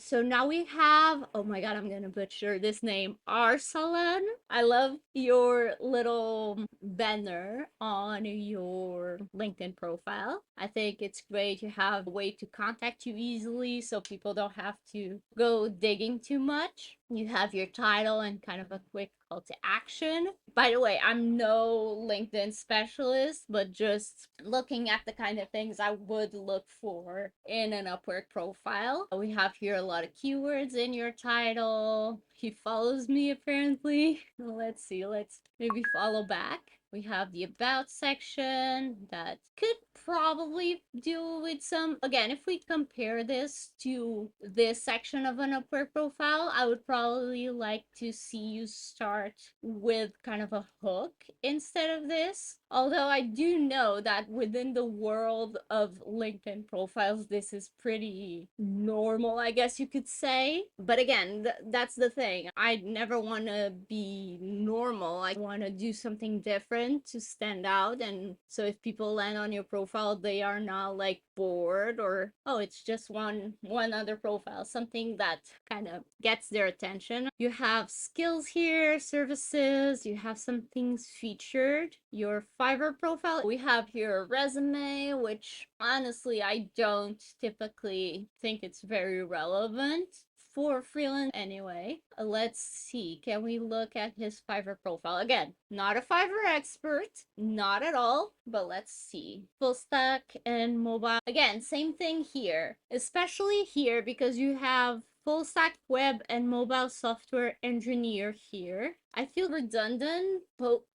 So now we have, oh my god, I'm gonna butcher this name, Arsalan. I love your little banner on your LinkedIn profile. I think it's great to have a way to contact you easily so people don't have to go digging too much. You have your title and kind of a quick call to action. By the way, I'm no LinkedIn specialist, but just looking at the kind of things I would look for in an Upwork profile. We have here a lot of keywords in your title. He follows me apparently. Let's see, let's maybe follow back. We have the about section that could probably do with some, again, if we compare this to this section of an Upwork profile, I would probably like to see you start with kind of a hook instead of this. Although I do know that within the world of LinkedIn profiles, this is pretty normal, I guess you could say. But again, that's the thing. I never want to be normal. I want to do something different to stand out. And so if people land on your profile, they are not like bored or, oh, it's just one other profile, something that kind of gets their attention. You have skills here, services, you have some things featured, your Fiverr profile. We have here a resume, which honestly I don't typically think it's very relevant for freelance anyway. Let's see, can we look at his Fiverr profile? Again, not a Fiverr expert, not at all, but let's see. Full stack and mobile. Again, same thing here, especially here because you have full stack web and mobile software engineer here. I feel redundant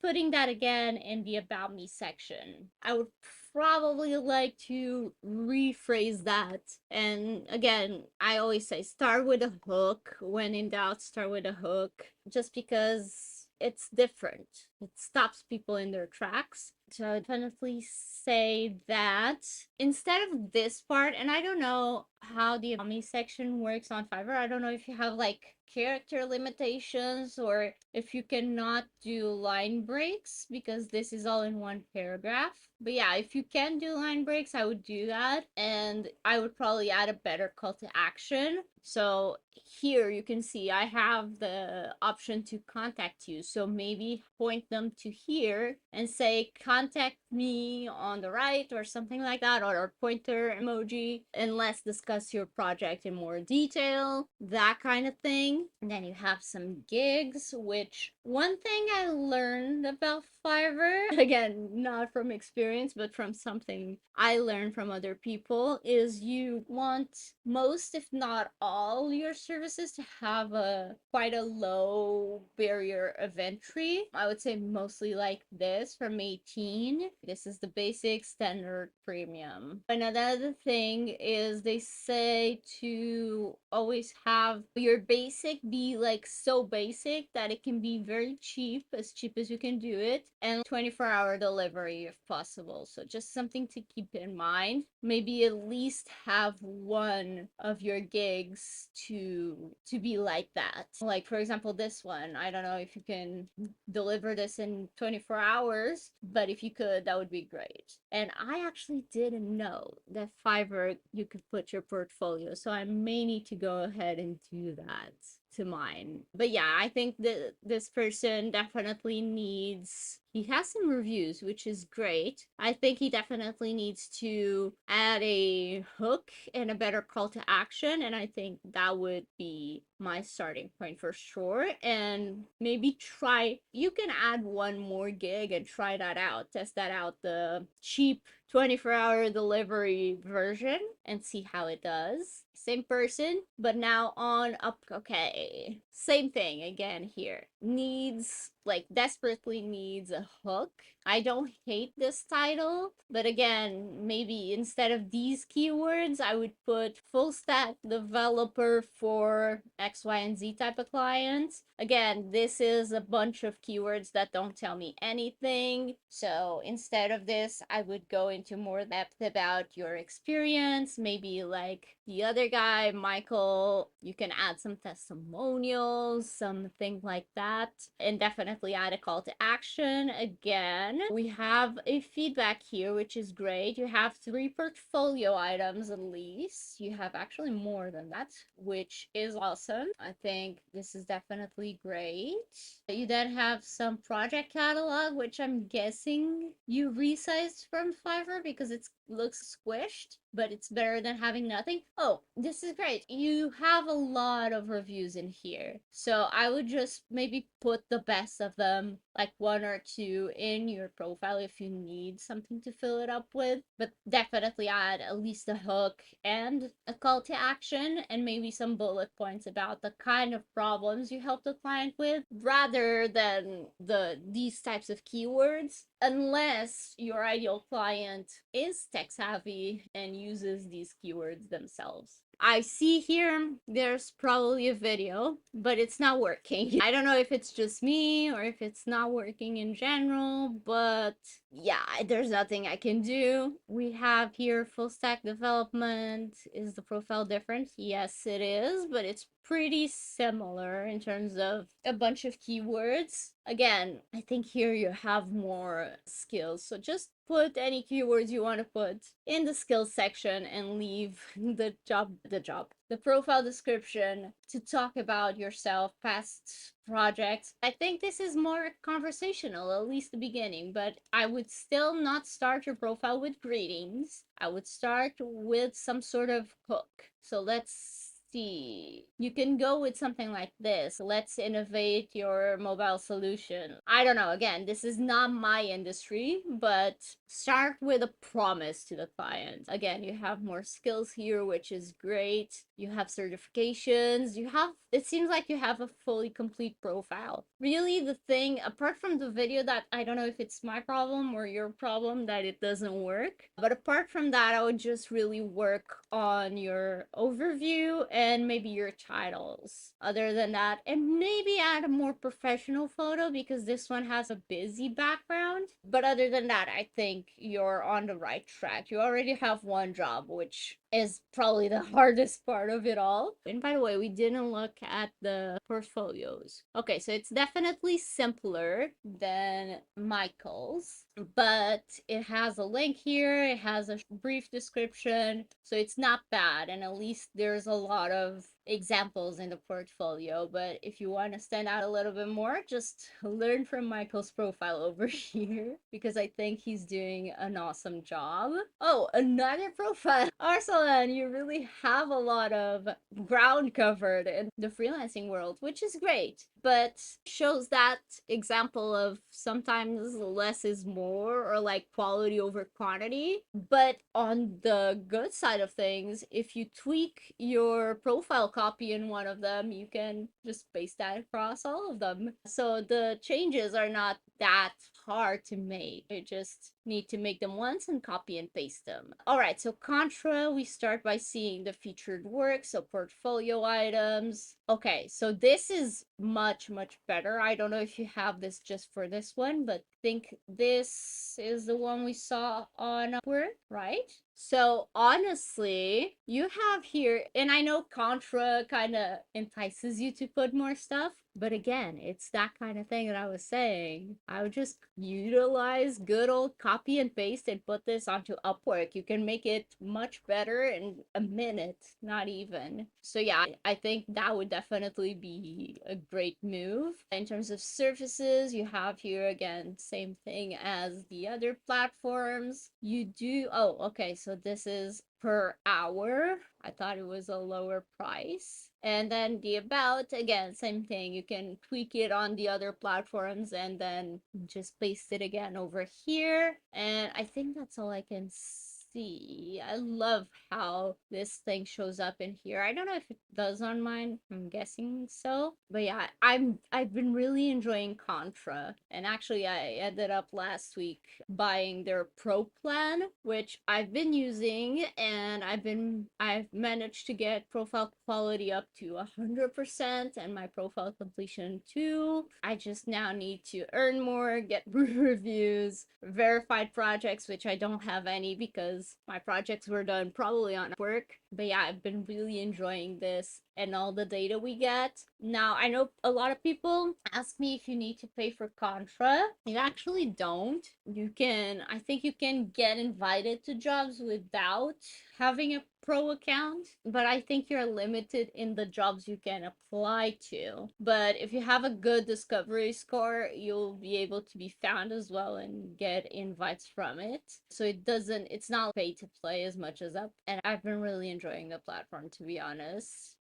putting that again in the about me section. I would probably like to rephrase that. And again, I always say start with a hook. When in doubt, start with a hook, just because it's different. It stops people in their tracks. So I would definitely say that instead of this part, and I don't know how the About Me section works on Fiverr. I don't know if you have like character limitations or if you cannot do line breaks because this is all in one paragraph. But yeah, if you can do line breaks, I would do that. And I would probably add a better call to action. So here you can see I have the option to contact you. So maybe point them to here and say contact me on the right or something like that, or a pointer emoji, and let's discuss your project in more detail, that kind of thing. And then you have some gigs, which one thing I learned about Fiverr, again, not from experience, but from something I learned from other people, is you want most, if not all, your services to have a quite a low barrier of entry. I would say mostly like this from 18. This is the basic, standard, premium. Another thing is they say to always have your basic be like so basic that it can be very cheap as you can do it, and 24-hour delivery if possible. So just something to keep in mind. Maybe at least have one of your gigs to be like that. Like for example, this one, I don't know if you can deliver this in 24 hours, but if you could, that would be great. And I actually didn't know that Fiverr you could put your portfolio, so I may need to go ahead and do that to mine. But yeah, I think that this person definitely needs, he has some reviews, which is great. I think he definitely needs to add a hook and a better call to action, and I think that would be my starting point for sure. And maybe try, you can add one more gig and try that out, test that out, the cheap 24-hour delivery version, and see how it does. Same person, but now on up. Okay, same thing again here. Needs, like desperately needs a hook. I don't hate this title, but again, maybe instead of these keywords, I would put full stack developer for X, Y, and Z type of clients. Again, this is a bunch of keywords that don't tell me anything. So instead of this, I would go into into more depth about your experience. Maybe like the other guy, Michael, you can add some testimonials, something like that, and definitely add a call to action. Again, we have a feedback here, which is great. You have 3 portfolio items at least. You have actually more than that, which is awesome. I think this is definitely great. You then have some project catalog, which I'm guessing you resized from Fiverr because it looks squished, but it's better than having nothing. Oh, this is great. You have a lot of reviews in here. So I would just maybe put the best of them, like 1 or 2 in your profile if you need something to fill it up with. But definitely add at least a hook and a call to action and maybe some bullet points about the kind of problems you help the client with rather than these types of keywords, unless your ideal client is tech savvy and uses these keywords themselves. I see here there's probably a video, but it's not working. I don't know if it's just me or if it's not working in general, but yeah, there's nothing I can do. We have here full stack development. Is the profile different? Yes, it is, but it's pretty similar in terms of a bunch of keywords. Again, I think here you have more skills, so just put any keywords you want to put in the skills section and leave the profile description to talk about yourself, past projects. I think this is more conversational, at least the beginning, but I would still not start your profile with greetings. I would start with some sort of hook. So let's see. You can go with something like this. Let's innovate your mobile solution. I don't know. Again, this is not my industry, but start with a promise to the client. Again, you have more skills here, which is great. You have certifications. It seems like you have a fully complete profile. Really, the thing, apart from the video that I don't know if it's my problem or your problem that it doesn't work, but apart from that, I would just really work on your overview and maybe your titles. Other than that, and maybe add a more professional photo because this one has a busy background. But other than that, I think you're on the right track. You already have one job, which is probably the hardest part of it all. And by the way, we didn't look at the portfolios. Okay, so it's definitely simpler than Michael's, but it has a link here, it has a brief description, so it's not bad, and at least there's a lot of examples in the portfolio. But if you want to stand out a little bit more, just learn from Michael's profile over here because I think he's doing an awesome job. Oh, another profile. Arsalan, you really have a lot of ground covered in the freelancing world, which is great, but shows that example of sometimes less is more, or like quality over quantity. But on the good side of things, if you tweak your profile copy in one of them, you can just paste that across all of them. So the changes are not that hard to make. You just need to make them once and copy and paste them. All right, so Contra, we start by seeing the featured work, so portfolio items. Okay, so this is much better. I don't know if you have this just for this one, but think this is the one we saw on Upwork, right? So honestly, you have here, and I know Contra kind of entices you to put more stuff, but again, it's that kind of thing that I was saying. I would just utilize good old copy and paste and put this onto Upwork. You can make it much better in a minute, not even. So yeah, I think that would definitely be a great move. In terms of services, you have here again, same thing as the other platforms. You do, oh, okay, so this is per hour. I thought it was a lower price. And then the about, again, same thing. You can tweak it on the other platforms and then just paste it again over here. And I think that's all I can see. I love how this thing shows up in here. I don't know if it does on mine. I'm guessing so. But yeah, I've been really enjoying Contra. And actually I ended up last week buying their pro plan, which I've been using, and I've managed to get profile quality up to 100% and my profile completion too. I just now need to earn more, get reviews, verified projects, which I don't have any because my projects were done probably on work. But yeah, I've been really enjoying this and all the data we get. Now, I know a lot of people ask me if you need to pay for Contra. You actually don't. I think you can get invited to jobs without having a pro account, but I think you're limited in the jobs you can apply to. But if you have a good discovery score, you'll be able to be found as well and get invites from it. So it's not pay to play as much as up. And I've been really enjoying the platform, to be honest.